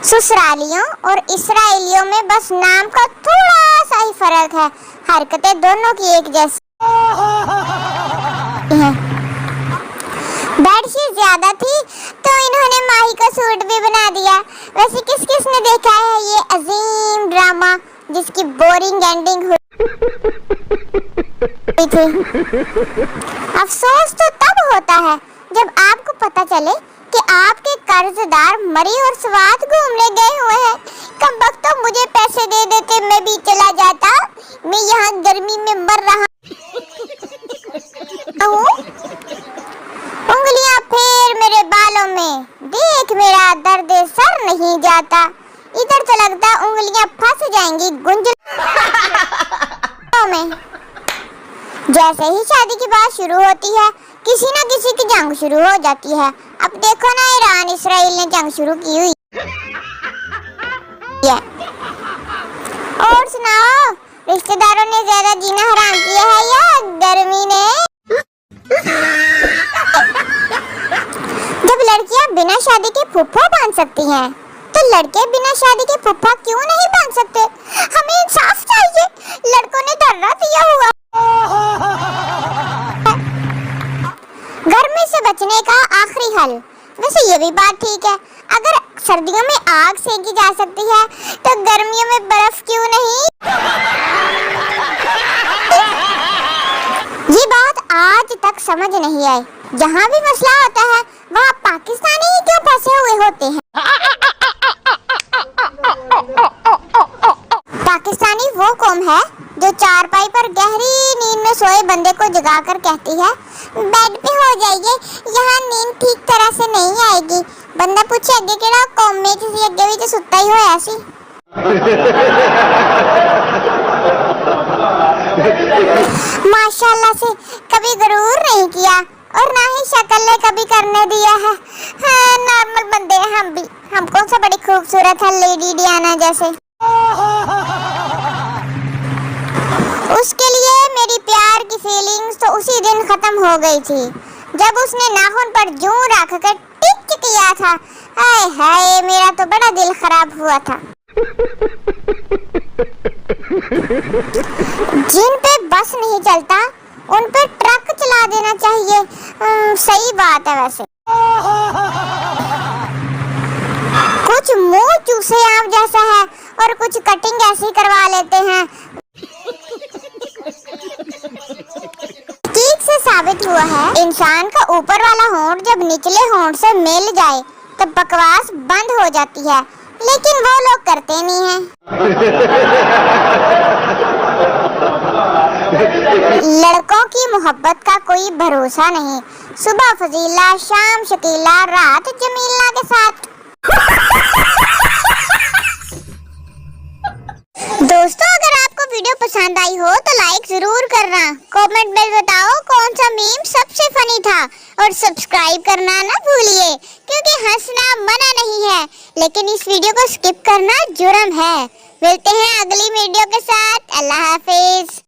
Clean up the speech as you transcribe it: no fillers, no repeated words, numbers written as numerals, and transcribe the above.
ससुरालियों और इसराइलियों में बस नाम का थोड़ा सा ही फर्क है, हरकतें दोनों की एक जैसी है। बेडशीट ज्यादा थी तो इन्होंने माही का सूट भी बना दिया। वैसे किस किस ने देखा है ये अजीम ड्रामा जिसकी बोरिंग एंडिंग हुई थी। अफसोस तो तब होता है जब आपको पता चले कि आपके कर्जदार मरी और स्वाद घूमने गए हुए हैं। कम वक्त तो मुझे पैसे दे देते, मैं भी चला जाता। मैं यहाँ गर्मी में मर रहा हूँ। उंगलियां फेर मेरे बालों में, देख मेरा दर्द सर नहीं जाता। इधर तो लगता उंगलियां फंस जाएंगी गुंजलों में। जैसे ही शादी की बात शुरू होती है किसी न किसी की जंग शुरू हो जाती है। अब देखो ना, ईरान इसराइल ने जंग शुरू की हुई है। और सुनाओ, रिश्तेदारों ने ज्यादा जीना हराम किया है या गर्मी ने? जब लड़कियां बिना शादी के फुफ्फा बांध सकती हैं, तो लड़के बिना शादी के फुफ्फा क्यों नहीं बांध सकते? हमें इंसाफ चाहिए। लड़कों ने धर्रा दिया हुआ गर्मी से बचने का आखिरी हल। वैसे ये भी बात ठीक है, अगर सर्दियों में आग सेकी जा सकती है तो गर्मियों में बर्फ क्यों नहीं? ये बात आज तक समझ नहीं आई। जहाँ भी मसला होता है वहाँ पाकिस्तानी ही क्यों फंसे हुए होते हैं? पाकिस्तानी वो कौम है जो चारपाई पर गहरी नींद में सोए बंदे को जगाकर कहती है, बेड पे हो जाइए, यहाँ नींद ठीक तरह से नहीं आएगी। बंदा पूछे अगे केड़ा कौम में किसी अगे भी तो सुता ही होया सी। माशाल्लाह से कभी गरूर नहीं किया और ना ही शक्ल ने कभी करने दिया है। हाँ, नॉर्मल बंदे हैं हम भी। हम कौन सा बड़ी खूबसूरत है लेडी डियाना जैसे। उसके लिए मेरी प्यार की फीलिंग्स तो उसी दिन खत्म हो गई थी जब उसने नाखून पर जूं रखकर टिक किया था। हाय हाय, मेरा तो बड़ा दिल खराब हुआ था। जिन पे बस नहीं चलता उन पे ट्रक चला देना चाहिए। सही बात है। वैसे कुछ मुंह चूसे आम जैसा है और कुछ कटिंग ऐसी करवा लेते हैं। ठीक से साबित हुआ है इंसान का ऊपर वाला होंठ जब निचले होंठ से मिल जाए तो बकवास बंद हो जाती है, लेकिन वो लोग करते नहीं हैं। लड़कों की मोहब्बत का कोई भरोसा नहीं। सुबह फजीला, शाम शकीला, रात जमीला के साथ। दोस्तों, अगर आपको वीडियो पसंद आई हो तो लाइक जरूर करना। कमेंट में बताओ कौन सा मीम सबसे फनी था और सब्सक्राइब करना ना भूलिए, क्योंकि हंसना मना नहीं है, लेकिन इस वीडियो को स्किप करना जुर्म है। मिलते हैं अगली वीडियो के साथ। अल्लाह हाफिज।